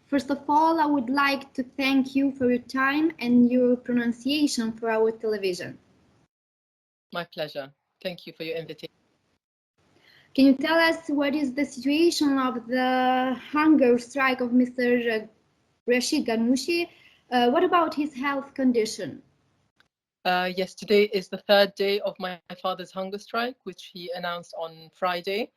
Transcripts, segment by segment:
First of all, I would like to thank you for your time and your pronunciation for our television. My pleasure. Thank you for your invitation. Can you tell us what is the situation of the hunger strike of Mr. Rashid Ghanouchi? What about his health condition? Yes, today is the third day of my father's hunger strike, which he announced on Friday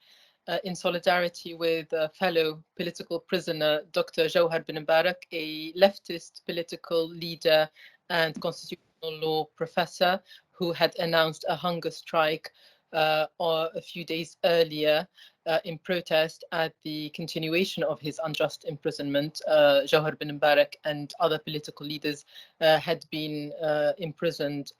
in solidarity with fellow political prisoner Dr. Jawhar bin Mubarak, a leftist political leader and constitutional law professor who had announced a hunger strike or a few days earlier in protest at the continuation of his unjust imprisonment. Jawhar bin Mubarak and other political leaders had been imprisoned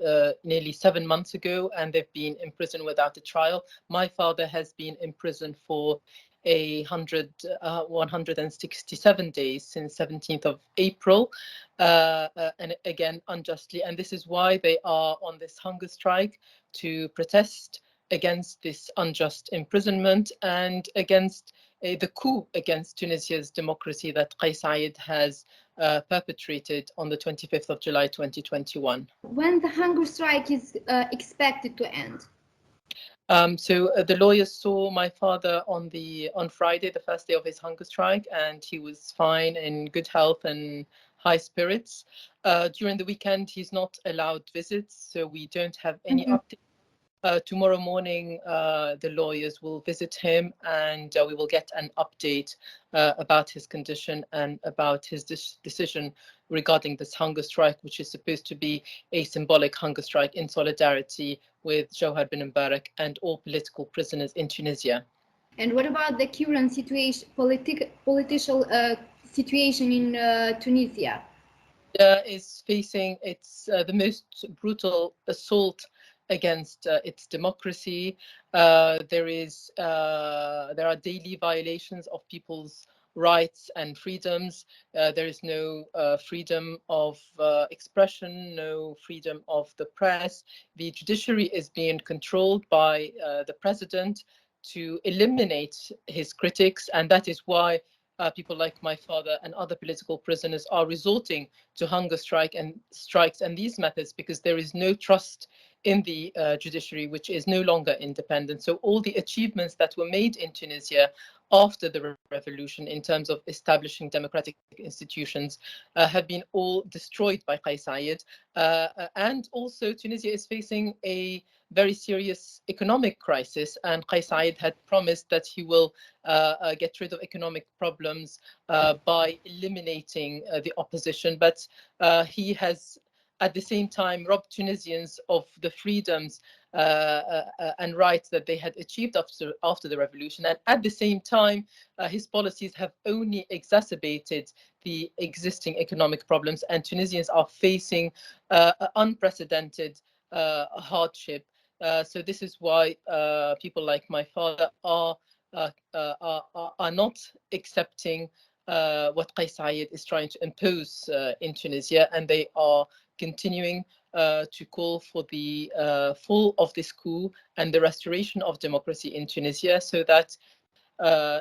nearly 7 months ago, and they've been imprisoned without a trial. My father has been imprisoned for 167 days since 17th of April, and again unjustly. And this is why they are on this hunger strike, to protest against this unjust imprisonment and against the coup against Tunisia's democracy that Kais Saied has perpetrated on the 25th of July 2021. When the hunger strike is expected to end? So the lawyers saw my father on Friday, the first day of his hunger strike, and he was fine, in good health and high spirits. During the weekend, he's not allowed visits, so we don't have any updates. Tomorrow morning, the lawyers will visit him, and we will get an update about his condition and about his decision regarding this hunger strike, which is supposed to be a symbolic hunger strike in solidarity with Jawhar bin Mubarak and all political prisoners in Tunisia. And what about the current situation, political situation in Tunisia? Is facing the most brutal assault against its democracy. There are daily violations of people's rights and freedoms. There is no freedom of expression, no freedom of the press. The judiciary is being controlled by the president to eliminate his critics, and that is why people like my father and other political prisoners are resorting to hunger strikes and these methods, because there is no trust in the judiciary, which is no longer independent. So all the achievements that were made in Tunisia after the revolution in terms of establishing democratic institutions have been all destroyed by Kais Saied. And also Tunisia is facing a very serious economic crisis, and Kais Saied had promised that he will get rid of economic problems by eliminating the opposition, but he has at the same time robbed Tunisians of the freedoms and rights that they had achieved after the revolution. And at the same time, his policies have only exacerbated the existing economic problems, and Tunisians are facing unprecedented hardship. So this is why people like my father are not accepting what Kais Saied is trying to impose in Tunisia, and they are continuing to call for the fall of this coup and the restoration of democracy in Tunisia, so that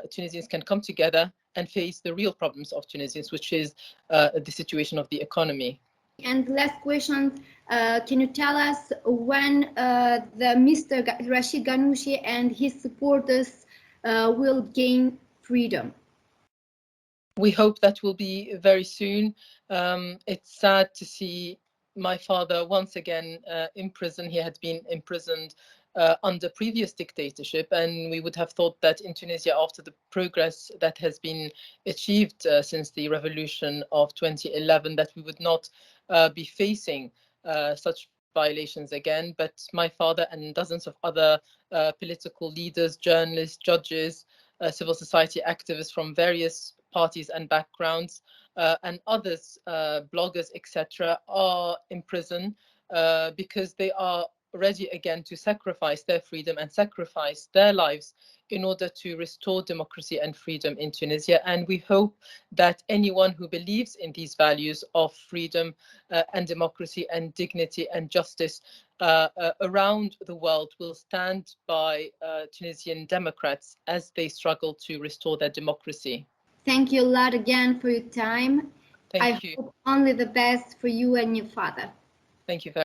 Tunisians can come together and face the real problems of Tunisians, which is the situation of the economy. And last question, can you tell us when the Mr. Rashid Ghanouchi and his supporters will gain freedom? We hope that will be very soon. It's sad to see my father once again in prison. He had been imprisoned under previous dictatorship, and we would have thought that in Tunisia, after the progress that has been achieved since the revolution of 2011, that we would not be facing such violations again. But my father and dozens of other political leaders, journalists, judges, civil society activists from various parties and backgrounds, and others, bloggers, etc., are in prison because they are ready again to sacrifice their freedom and sacrifice their lives in order to restore democracy and freedom in Tunisia. And we hope that anyone who believes in these values of freedom and democracy and dignity and justice around the world will stand by Tunisian Democrats as they struggle to restore their democracy. Thank you a lot again for your time. Thank you. Hope only the best for you and your father. Thank you very